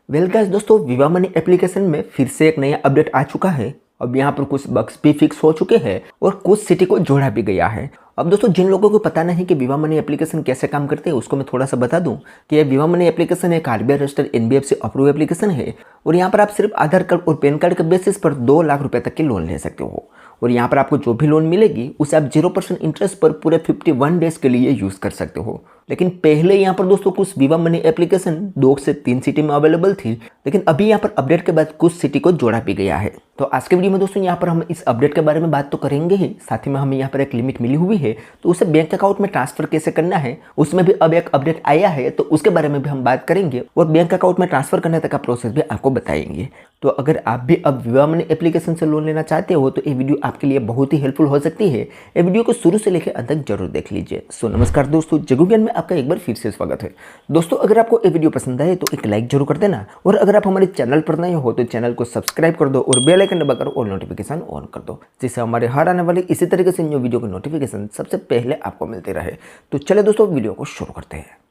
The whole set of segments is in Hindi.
वेल गाइस दोस्तों, विवा मनी एप्लीकेशन में फिर से एक नया अपडेट आ चुका है। अब यहाँ पर कुछ बग्स भी फिक्स हो चुके हैं और कुछ सिटी को जोड़ा भी गया है। अब दोस्तों, जिन लोगों को पता नहीं कि विवा मनी एप्लीकेशन कैसे काम करते हैं उसको मैं थोड़ा सा बता दूं कि यह विवा मनी एप्लीकेशन एक RBI registered NBFC approve application है और यहाँ पर आप सिर्फ आधार कार्ड और पैन कार्ड के बेसिस पर 2 लाख रुपए तक की लोन ले सकते हो। और यहाँ पर आपको जो भी लोन मिलेगी उसे आप 0% इंटरेस्ट पर पूरे 51 डेज के लिए यूज़ कर सकते हो। लेकिन पहले यहाँ पर दोस्तों कुछ विवा मनी एप्लीकेशन 2 से 3 सिटी में अवेलेबल थी, लेकिन अभी यहाँ पर अपडेट के बाद कुछ सिटी को जोड़ा भी गया है। तो आज के वीडियो में दोस्तों यहाँ पर हम इस अपडेट के बारे में बात तो करेंगे ही, साथ ही में हमें यहाँ पर एक लिमिट मिली हुई है तो उसे बैंक अकाउंट में ट्रांसफर कैसे करना है उसमें भी अब एक अपडेट आया है, तो उसके बारे में भी हम बात करेंगे और बैंक अकाउंट में ट्रांसफर करने तक का प्रोसेस भी आपको बताएंगे। तो अगर आप भी अब विवा मनी एप्लीकेशन से लोन लेना चाहते हो तो ये वीडियो आपके लिए बहुत ही हेल्पफुल हो सकती है। ये वीडियो को शुरू से लेकर अंत तक जरूर देख लीजिए। सो नमस्कार दोस्तों, जगू ज्ञान में आपका एक बार फिर से स्वागत है। दोस्तों, अगर आपको ये वीडियो पसंद आए तो एक लाइक जरूर कर देना और अगर आप हमारे चैनल पर नए हो तो चैनल को सब्सक्राइब कर दो और बेल आइकन दबाकर और नोटिफिकेशन ऑन कर दो, जिससे हमारे हर आने वाले इसी तरीके से न्यू वीडियो की नोटिफिकेशन सबसे पहले आपको मिलते रहे। तो चले दोस्तों, वीडियो को शुरू करते हैं।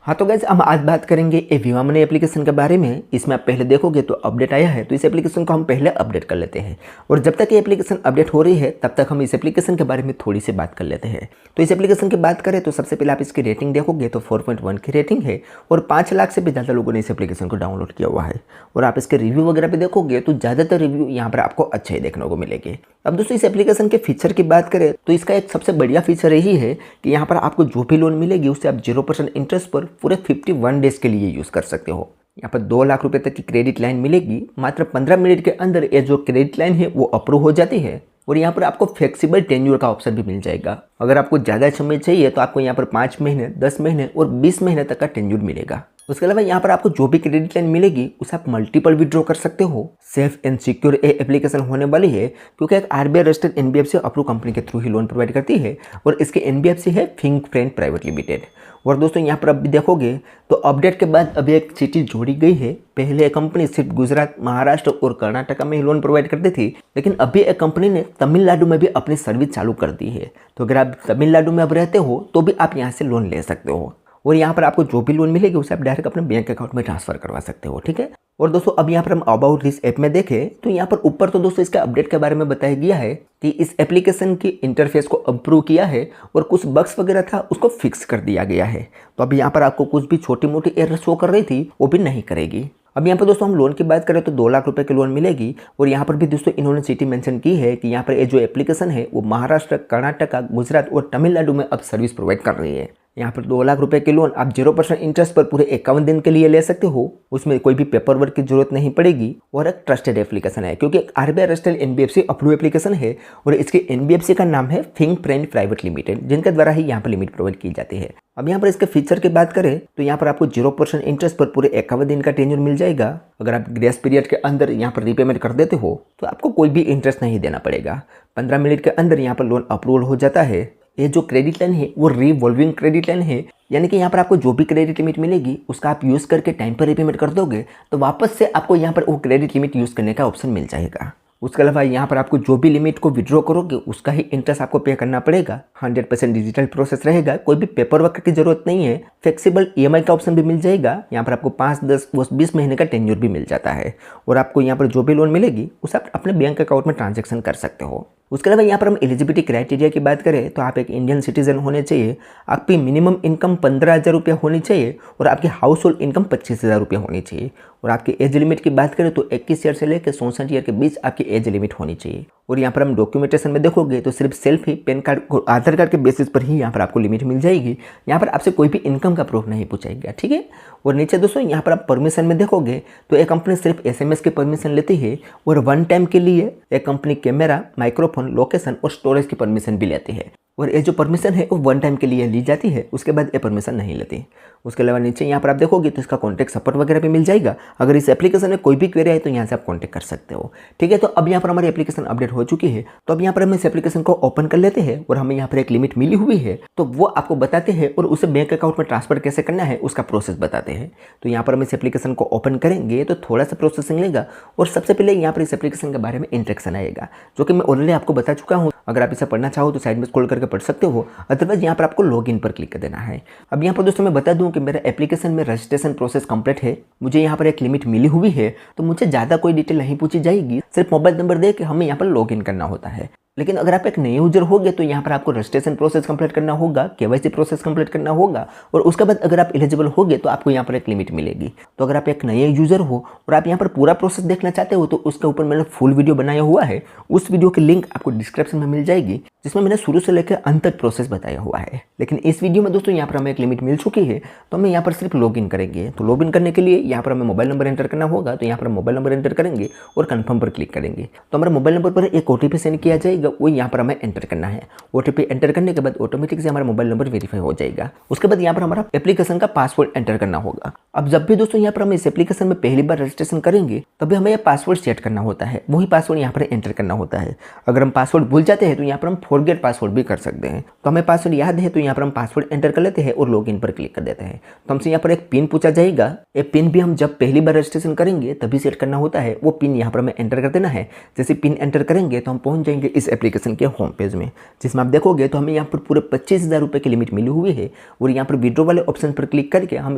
हाँ तो गाइस, हम आज बात करेंगे ये विवा मनी एप्लीकेशन के बारे में। इसमें आप पहले देखोगे तो अपडेट आया है, तो इस एप्लीकेशन को हम पहले अपडेट कर लेते हैं और जब तक ये एप्लीकेशन अपडेट हो रही है तब तक हम इस एप्लीकेशन के बारे में थोड़ी सी बात कर लेते हैं। तो इस एप्लीकेशन की बात करें तो सबसे पहले आप इसकी रेटिंग देखोगे तो 4.1 की रेटिंग है और 5 लाख से भी ज़्यादा लोगों ने इस एप्लीकेशन को डाउनलोड किया हुआ है। और आप इसके रिव्यू वगैरह भी देखोगे तो ज़्यादातर रिव्यू यहाँ पर आपको अच्छे ही देखने को मिलेंगे। अब दोस्तों, इस एप्लीकेशन के फीचर की बात करें तो इसका एक सबसे बढ़िया फीचर यही है कि यहाँ पर आपको जो भी लोन मिलेगी उससे आप 0% इंटरेस्ट पर पूरे 51 डेज के लिए यूज़ कर सकते हो। यहाँ पर 2 लाख रुपए तक की क्रेडिट लाइन मिलेगी। मात्र 15 मिनट के अंदर ये जो क्रेडिट लाइन है वो अप्रूव हो जाती है और यहाँ पर आपको फ्लेक्सिबल टेन्योर का ऑप्शन भी मिल जाएगा। अगर आपको ज़्यादा समय चाहिए तो आपको यहाँ पर 5 महीने, 10 महीने और 20 महीने तक का टेन्योर मिलेगा। उसके अलावा यहाँ पर आपको जो भी क्रेडिट लाइन मिलेगी उसे आप मल्टीपल विड्रॉ कर सकते हो। सेफ एंड सिक्योर ये एप्लीकेशन होने वाली है क्योंकि एक RBI registered NBFC approve company के थ्रू ही लोन प्रोवाइड करती है और इसके एनबीएफसी है फिंगरप्रिंट प्राइवेट लिमिटेड। और दोस्तों, यहाँ पर अभी देखोगे तो अपडेट के बाद अभी एक सिटी जोड़ी गई है। पहले एक कंपनी सिर्फ गुजरात, महाराष्ट्र और कर्नाटक में ही लोन प्रोवाइड करती थी, लेकिन अभी एक कंपनी ने तमिलनाडु में भी अपनी सर्विस चालू कर दी है। तो अगर आप तमिलनाडु में अब रहते हो तो भी आप यहाँ से लोन ले सकते हो और यहाँ पर आपको जो भी लोन मिलेगी उसे आप डायरेक्ट अपने बैंक अकाउंट में ट्रांसफर करवा सकते हो। ठीक है। और दोस्तों, अब यहाँ पर हम अबाउट दिस ऐप में देखें तो यहाँ पर ऊपर तो दोस्तों इसका अपडेट के बारे में बताया गया है कि इस एप्लीकेशन की इंटरफेस को अप्रूव किया है और कुछ बग्स वगैरह था उसको फिक्स कर दिया गया है। तो अब यहाँ पर आपको कुछ भी छोटी मोटी एरर शो कर रही थी वो भी नहीं करेगी। अब यहाँ पर दोस्तों हम लोन की बात करें तो 2 लाख रुपए की लोन मिलेगी और यहाँ पर भी दोस्तों इन्होंने सिटी मेंशन की है कि यहाँ पर ये जो एप्लीकेशन है वो महाराष्ट्र, कर्नाटक, गुजरात और तमिलनाडु में अब सर्विस प्रोवाइड कर रही है। यहाँ पर 2 लाख रुपए की लोन आप 0% इंटरेस्ट पर पूरे 51 दिन के लिए ले सकते हो। उसमें कोई भी पेपर वर्क की जरूरत नहीं पड़ेगी और एक ट्रस्टेड एप्लीकेशन है क्योंकि RBI registered NBFC approve application है और इसके एनबीएफसी का नाम है फिंगरप्रिंट प्राइवेट लिमिटेड, जिनके द्वारा ही यहाँ पर लिमिट प्रोवाइड की जाती है। अब यहाँ पर इसके फीचर की बात करें तो यहाँ पर आपको 0% इंटरेस्ट पर पूरे 51 दिन का टेन्योर मिल जाएगा। अगर आप ग्रेस पीरियड के अंदर यहाँ पर रीपेमेंट कर देते हो तो आपको कोई भी इंटरेस्ट नहीं देना पड़ेगा। 15 मिनट के अंदर यहाँ पर लोन अप्रूवल हो जाता है। ये जो क्रेडिट लाइन है वो रिवॉल्विंग क्रेडिट लाइन है, यानी कि यहाँ पर आपको जो भी क्रेडिट लिमिट मिलेगी उसका आप यूज़ करके टाइम पर रीपेमेंट कर दोगे तो वापस से आपको यहाँ पर वो क्रेडिट लिमिट यूज़ करने का ऑप्शन मिल जाएगा। उसके अलावा यहाँ पर आपको जो भी लिमिट को विड्रॉ करोगे उसका ही इंटरेस्ट आपको पे करना पड़ेगा। 100% डिजिटल प्रोसेस रहेगा, कोई भी पेपर वर्क की जरूरत नहीं है। फ्लेक्सिबल ईएमआई का ऑप्शन भी मिल जाएगा। यहाँ पर आपको 5, 10 और 20 महीने का टेन्योर भी मिल जाता है और आपको यहाँ पर जो भी लोन मिलेगी उसे आप अपने बैंक अकाउंट में ट्रांजेक्शन कर सकते हो। उसके अलावा यहाँ पर हम एलिजिबिलिटी क्राइटेरिया की बात करें तो आप एक इंडियन सिटीजन होने चाहिए, आपकी मिनिमम इनकम 15,000 रुपया होनी चाहिए और आपकी हाउस होल्ड इनकम 25,000 रुपया होनी चाहिए। और आपकी एज लिमिट की बात करें तो 21 ईयर से लेकर 64 ईयर के बीच आपकी एज लिमिट होनी चाहिए। और यहाँ पर हम डॉक्यूमेंटेशन में देखोगे तो सिर्फ सेल्फ ही पैन कार्ड और आधार कार्ड के बेसिस पर ही यहाँ पर आपको लिमिट मिल जाएगी। यहाँ पर आपसे कोई भी इनकम का प्रूफ नहीं पूछाएगा। ठीक है। और नीचे दोस्तों यहाँ पर आप परमिशन में देखोगे तो एक कंपनी सिर्फ एसएमएस की परमिशन लेती है और 1 टाइम के लिए एक कंपनी कैमरा, माइक्रोफोन, लोकेशन और स्टोरेज की परमिशन भी लेती है। और ये जो परमिशन है वो 1 टाइम के लिए ली जाती है, उसके बाद ये परमिशन नहीं लेती। उसके अलावा नीचे यहाँ पर आप देखोगे तो इसका कॉन्टैक्ट सपोर्ट वगैरह भी मिल जाएगा। अगर इस एप्लीकेशन में कोई भी क्वेरी आए तो यहाँ से आप कॉन्टैक्ट कर सकते हो। ठीक है। तो अब यहाँ पर हमारी एप्लीकेशन अपडेट हो चुकी है, तो अब यहाँ पर हम इस एप्लीकेशन को ओपन कर लेते हैं और हमें यहाँ पर एक लिमिट मिली हुई है तो वो आपको बताते हैं और उसे बैंक अकाउंट में ट्रांसफर कैसे करना है उसका प्रोसेस बताते हैं। तो यहाँ पर हम इस एप्लीकेशन को ओपन करेंगे तो थोड़ा सा प्रोसेसिंग लेगा और सबसे पहले यहाँ पर इस एप्लीकेशन के बारे में इंस्ट्रक्शन आएगा जो कि मैं ऑलरेडी आपको बता चुका हूँ। अगर आप इसे पढ़ना चाहो तो साइड में स्क्रॉल करके पढ़ सकते हो, अदरवाइज यहाँ पर आपको लॉगिन पर क्लिक कर देना है। अब यहाँ पर दोस्तों मैं बता दूँ कि मेरा एप्लीकेशन में रजिस्ट्रेशन प्रोसेस कंप्लीट है, मुझे यहाँ पर एक लिमिट मिली हुई है, तो मुझे ज़्यादा कोई डिटेल नहीं पूछी जाएगी, सिर्फ मोबाइल नंबर दे के हमें यहाँ पर लॉगिन करना होता है। लेकिन अगर आप एक नए यूजर होगे तो यहाँ पर आपको रजिस्ट्रेशन प्रोसेस कंप्लीट करना होगा, केवाईसी प्रोसेस कंप्लीट करना होगा, और उसके बाद अगर आप एलिजिबल होगे तो आपको यहाँ पर एक लिमिट मिलेगी। तो अगर आप एक नए यूजर हो और आप यहाँ पर पूरा प्रोसेस देखना चाहते हो तो उसके ऊपर मैंने फुल वीडियो बनाया हुआ है, उस वीडियो की लिंक आपको डिस्क्रिप्शन में मिल जाएगी, जिसमें मैंने शुरू से लेकर अंत तक प्रोसेस बताया हुआ है। लेकिन इस वीडियो में दोस्तों यहाँ पर हमें एक लिमिट मिल चुकी है, तो हमें यहाँ पर सिर्फ लॉगिन करेंगे। तो लॉगिन करने के लिए यहाँ पर हमें मोबाइल नंबर एंटर करना होगा, तो यहाँ पर मोबाइल नंबर एंटर करेंगे और कन्फर्म पर क्लिक करेंगे। तो हमारे मोबाइल नंबर पर एक OTP सेंड किया जाएगा, वो यहाँ पर हमें एंटर करना है। OTP एंटर करने के बाद ऑटोमेटिक से हमारा मोबाइल नंबर वेरीफाई हो जाएगा। उसके बाद यहाँ पर हमारा एप्लीकेशन का पासवर्ड एंटर करना होगा। अब जब भी दोस्तों यहाँ पर हम इस एप्लीकेशन में पहली बार रजिस्ट्रेशन करेंगे तभी हमें यह पासवर्ड सेट करना होता है, वही पासवर्ड यहाँ पर एंटर करना होता है। अगर हम पासवर्ड भूल जाते हैं तो यहाँ पर हम फॉरगेट पासवर्ड भी कर सकते हैं। तो हमें पासवर्ड याद है तो यहाँ पर हम पासवर्ड एंटर कर लेते हैं और लॉगिन पर क्लिक कर देते हैं। तो हमसे यहाँ पर एक पिन पूछा जाएगा, ये पिन भी हम जब पहली बार रजिस्ट्रेशन करेंगे तभी सेट करना होता है, वो पिन यहाँ पर हमें एंटर कर देना है। जैसे पिन एंटर करेंगे तो हम पहुंच जाएंगे इस एप्लीकेशन के होम पेज में, जिसमें आप देखोगे तो हमें यहाँ पर पूरे 25,000 रुपये की लिमिट मिली हुई है, और यहाँ पर विड्रॉ वाले ऑप्शन पर क्लिक करके हम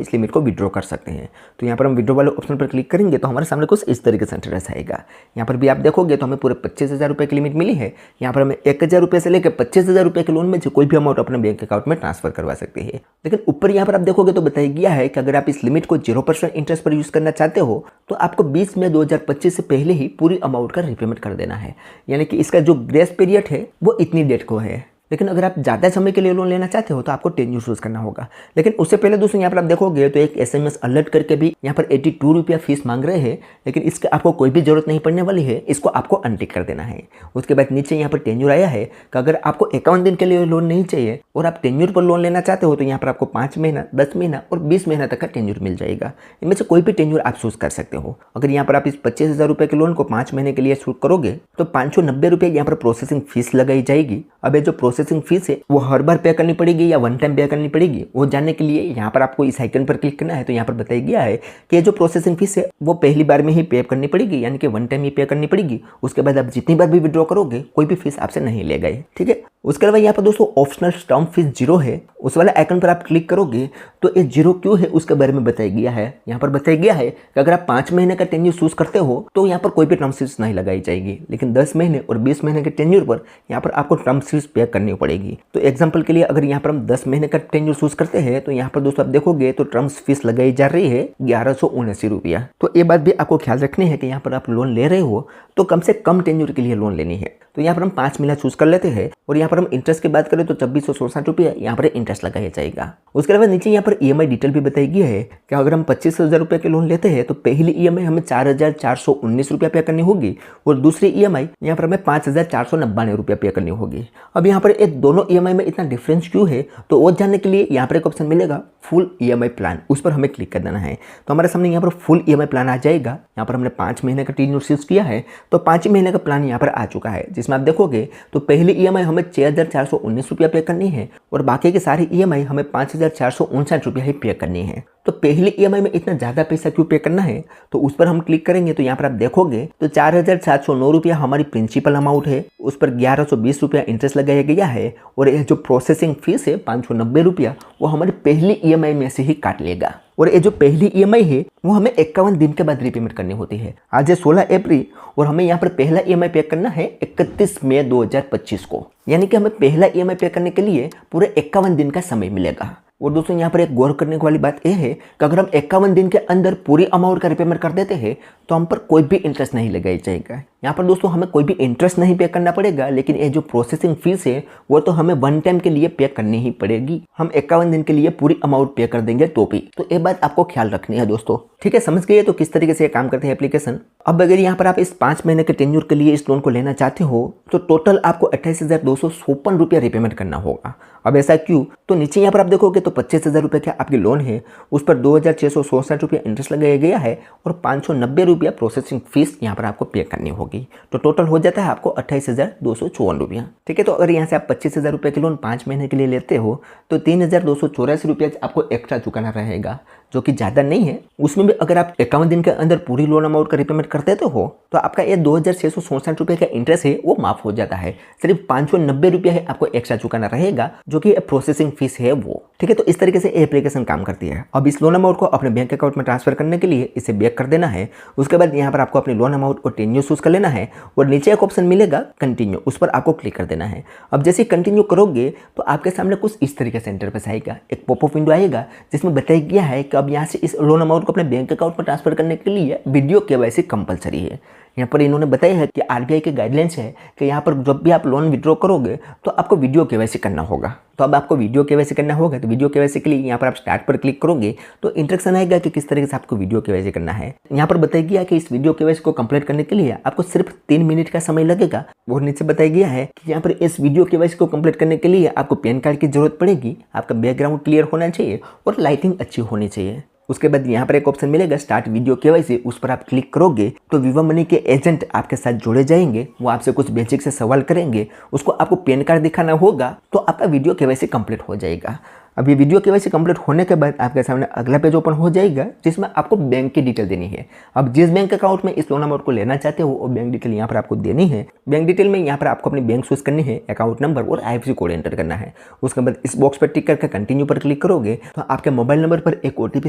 इस लिमिट को विड्रॉ कर सकते हैं। तो यहाँ पर हम विड्रॉ वाले ऑप्शन पर क्लिक करेंगे तो हमारे सामने कुछ इस तरीके से इंटरफेस आएगा। यहाँ पर भी आप देखोगे तो हमें पूरे 25,000 रुपये की लिमिट मिली है। यहाँ पर हमें 1,000 रुपये से लेकर 25,000 रुपये के लोन में से कोई भी अमाउंट अपने बैंक अकाउंट में ट्रांसफर करवा सकते हैं। लेकिन ऊपर यहाँ पर आप देखोगे तो बताया गया है कि अगर आप इस लिमिट को 0% इंटरेस्ट पर यूज करना चाहते हो तो आपको 20 मई 2025 से पहले ही पूरी अमाउंट का रीपेमेंट कर देना है, यानी कि इसका जो ग्रेस पीरियड है वो इतनी डेट को है। लेकिन अगर आप ज़्यादा समय के लिए लोन लेना चाहते हो तो आपको 10 यूज करना होगा। लेकिन उससे पहले दोस्तों यहाँ पर आप देखोगे तो एक SMS अलर्ट करके भी यहाँ पर 82 रुपया फीस मांग रहे हैं, लेकिन इसके आपको कोई भी जरूरत नहीं पड़ने वाली है, इसको आपको अनटिक कर देना है। उसके बाद नीचे यहाँ पर टेन्यूर आया है कि अगर आपको 51 दिन के लिए लोन नहीं चाहिए और आप टेन्यूर पर लोन लेना चाहते हो तो यहाँ पर आपको 5 महीना, 10 महीना और 20 महीना तक का टेन्यूर मिल जाएगा। इनमें से कोई भी टेन्यूर आप चूज कर सकते हो। अगर यहाँ पर आप इस 25,000 रुपये के लोन को 5 महीने के लिए शूट करोगे तो 590 रुपये यहाँ पर प्रोसेसिंग फीस लगाई जाएगी। अब ये जो प्रोसेसिंग फीस है वो हर बार पे करनी पड़ेगी या वन टाइम पे करनी पड़ेगी, वो जानने के लिए यहाँ पर आपको इस आइकन पर क्लिक करना है। तो यहाँ पर बताया गया है कि जो प्रोसेसिंग फीस है वो पहली बार में ही पे करनी पड़ेगी, यानी कि वन टाइम ही पे करनी पड़ेगी। उसके बाद आप जितनी बार भी विड्रॉ करोगे कोई भी फीस आपसे नहीं लेगा, ठीक है। उसके अलावा यहाँ पर दोस्तों ऑप्शनल टर्म फीस 0 है, उस वाले आइकन पर आप क्लिक करोगे तो ये 0 क्यों है उसके बारे में बताया गया है। यहाँ पर बताया गया है कि अगर आप 5 महीने का टेन्यूर चूज करते हो तो यहाँ पर कोई भी टर्म फीस नहीं लगाई जाएगी, लेकिन 10 महीने और 20 महीने के टेन्यूर पर यहाँ पर आपको टर्म फीस पे करनी पड़ेगी। तो एग्जाम्पल के लिए अगर यहाँ पर हम 10 महीने का टेन्यूर चूज करते हैं तो यहाँ पर दोस्तों आप देखोगे तो टर्म फीस लगाई जा रही है 1179 रुपया। तो ये बात भी आपको ख्याल रखनी है कि यहाँ पर आप लोन ले रहे हो तो कम से कम टेन्यूर के लिए लोन लेनी है। तो यहाँ पर हम 5 महीना चूज कर लेते हैं, और यहाँ पर हम इंटरेस्ट की बात करें तो 2667 रुपया यहाँ पर इंटरेस्ट लगाया जाएगा। उसके अलावा नीचे यहाँ पर EMI डिटेल भी बताई गई है कि अगर हम 25,000 रुपये के लोन लेते हैं तो पहली EMI हमें 4,419 रुपया पे करनी होगी, और दूसरी EMI यहाँ पर हमें 5,499 रुपया पे करनी होगी। अब यहाँ पर एक दोनों EMI में इतना डिफरेंस क्यों है तो वो जानने के लिए यहाँ पर एक ऑप्शन मिलेगा फुल EMI प्लान, उस पर हमें क्लिक कर देना है। तो हमारे सामने यहाँ पर फुल EMI प्लान आ जाएगा। यहाँ पर हमने 5 महीने का टेन्यूर चूज किया है तो 5 महीने का प्लान यहाँ पर आ चुका है, जिसमें आप देखोगे तो पहली EMI हमें 6,419 रुपया पे करनी है और बाकी की सारी EMI हमें 5,459 रुपया ही पे करनी है। तो पहली EMI में इतना ज़्यादा पैसा क्यों पे करना है तो उस पर हम क्लिक करेंगे तो यहाँ पर आप देखोगे तो 4,709 रुपया हमारी प्रिंसिपल अमाउंट है, उस पर 1,120 रुपया इंटरेस्ट लगाया गया है, और ये जो प्रोसेसिंग फीस है 590 रुपया वो हमारी पहली EMI में से ही काट लेगा। और ये जो पहली EMI है वो हमें 51 दिन के बाद रीपेमेंट करनी होती है। आज है 16 अप्रैल और हमें यहाँ पर पहला EMI पे करना है 31 मई 2025 को, यानी कि हमें पहला EMI पे करने के लिए पूरे 51 दिन का समय मिलेगा। और दोस्तों यहाँ पर एक गौर करने वाली बात यह है कि अगर हम 51 दिन के अंदर पूरी अमाउंट का रिपेमेंट कर देते हैं तो हम पर कोई भी इंटरेस्ट नहीं लगाया जाएगा। यहाँ पर दोस्तों हमें कोई भी इंटरेस्ट नहीं पे करना पड़ेगा, लेकिन ये जो प्रोसेसिंग फीस है वो तो हमें वन टाइम के लिए पे करनी ही पड़ेगी। हम 51 दिन के लिए पूरी अमाउंट पे कर देंगे तो भी। तो ये बात आपको ख्याल रखनी है दोस्तों, ठीक है। समझ गए तो किस तरीके से काम करते हैं एप्लीकेशन। अब अगर यहाँ पर आप इस 5 महीने के टेन्यूर के लिए इस लोन को लेना चाहते हो तो टोटल आपको 28,256 रुपया रिपेमेंट करना होगा। अब ऐसा क्यों तो नीचे यहाँ पर आप देखोगे तो 25,000 रुपये का आपकी लोन है, उस पर 2,667 रुपया इंटरेस्ट लगाया गया है और 590 रुपया प्रोसेसिंग फीस यहाँ पर आपको पे करनी होगी। तो टोटल हो जाता है आपको 28,254 रुपया, ठीक है। तो अगर यहाँ से आप 25,000 रुपये के लोन 5 महीने के लिए लेते हो तो 3,284 रुपया आपको एक्स्ट्रा चुकाना रहेगा, जो कि ज़्यादा नहीं है, उसमें भी अगर आप 51 दिन के अंदर पूरी लोन अमाउंट का रिपेमेंट कर देते हो तो आपका ये 2667 रुपये का इंटरेस्ट है वो माफ हो जाता है। सिर्फ 590 रुपये है आपको एक्स्ट्रा चुकाना रहेगा, जो कि प्रोसेसिंग फीस है वो। ठीक है, तो इस तरीके से एप्लीकेशन काम करती है। अब इस लोन अमाउंट को अपने बैंक अकाउंट में ट्रांसफर करने के लिए इसे बैक कर देना है। उसके बाद यहाँ पर आपको अपनी लोन अमाउंट को टेन्यू चूज कर लेना है और नीचे एक ऑप्शन मिलेगा कंटिन्यू, उस पर आपको क्लिक कर देना है। अब जैसे कंटिन्यू करोगे तो आपके सामने कुछ इस तरीके से इंटरफेस आएगा, एक पॉपअप विंडो आएगा जिसमें बताया गया है कि अब यहाँ से इस लोन अमाउंट को अपने बैंक अकाउंट में ट्रांसफर करने के लिए वीडियो केवाईसी कंपलसरी है। यहाँ पर इन्होंने बताया है कि आरबीआई के गाइडलाइंस है कि यहाँ पर जब भी आप लोन विड्रॉ करोगे तो आपको वीडियो केवाईसी करना होगा। तो अब आपको वीडियो केवाईसी करना होगा, तो वीडियो केवाईसी के लिए यहाँ पर आप स्टार्ट पर क्लिक करोगे तो इंस्ट्रक्शन आएगा कि किस तरीके से आपको वीडियो केवाईसी करना है। यहाँ पर बताया गया कि इस वीडियो केवाईसी को कंप्लीट करने के लिए आपको सिर्फ 3 मिनट का समय लगेगा। और नीचे बताया गया है कि यहाँ पर इस वीडियो केवाईसी को कंप्लीट करने के लिए आपको पैन कार्ड की जरूरत पड़ेगी, आपका बैकग्राउंड क्लियर होना चाहिए और लाइटिंग अच्छी होनी चाहिए। उसके बाद यहाँ पर एक ऑप्शन मिलेगा स्टार्ट वीडियो केवाईसी, उस पर आप क्लिक करोगे तो विवा मनी के एजेंट आपके साथ जोड़े जाएंगे। वो आपसे कुछ बेसिक से सवाल करेंगे, उसको आपको पैन कार्ड दिखाना होगा तो आपका वीडियो केवाईसी कंप्लीट हो जाएगा। अब ये वीडियो केवाईसी कंप्लीट होने के बाद आपके सामने अगला पेज ओपन हो जाएगा जिसमें आपको बैंक की डिटेल देनी है। अब जिस बैंक अकाउंट में इस लोन अमाउंट को लेना चाहते हो वो बैंक डिटेल यहाँ पर आपको देनी है। बैंक डिटेल में यहाँ पर आपको अपनी बैंक चूज करनी है, अकाउंट नंबर और IFSC कोड एंटर करना है। उसके बाद इस बॉक्स पर टिक करके कंटिन्यू पर क्लिक करोगे तो आपके मोबाइल नंबर पर एक OTP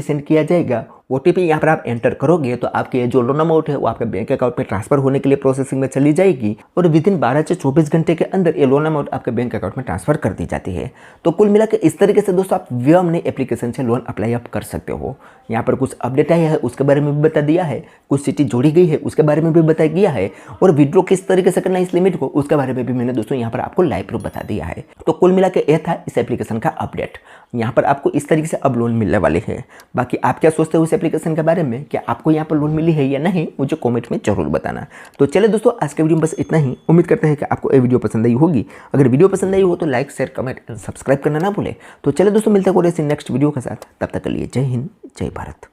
सेंड किया जाएगा। OTP यहाँ पर आप एंटर करोगे तो आपके जो लोन अमाउंट है वो आपके बैंक अकाउंट में ट्रांसफर होने के लिए प्रोसेसिंग में चली जाएगी और विदिन 12 से 24 घंटे के अंदर ये लोन अमाउंट आपके बैंक अकाउंट में ट्रांसफर कर दी जाती है। तो कुल मिलाकर इस तरीके से दोस्तों आप विवा मनी एप्लीकेशन से लोन अप्लाई आप कर सकते हो। यहाँ पर कुछ अपडेट आया है उसके बारे में भी बता दिया है, कुछ सिटी जोड़ी गई है उसके बारे में भी बताया गया है और विड्रॉ किस तरीके से करना है इस लिमिट को उसके बारे में भी मैंने दोस्तों यहाँ पर आपको लाइव प्रूफ बता दिया है। तो कुल मिला के यह था इस एप्लीकेशन का अपडेट। यहाँ पर आपको इस तरीके से अब लोन मिलने वाले हैं। बाकी आप क्या सोचते हो इस एप्लीकेशन के बारे में, क्या आपको यहाँ पर लोन मिली है या नहीं, मुझे कमेंट में जरूर बताना। तो चले दोस्तों आज के वीडियो में बस इतना ही। उम्मीद करते हैं कि आपको ये वीडियो पसंद आई होगी। अगर वीडियो पसंद आई हो तो like share comment and subscribe करना ना भूले। तो चले दोस्तों मिलते हैं नेक्स्ट वीडियो के साथ, तब तक के लिए जय हिंद जय भारत।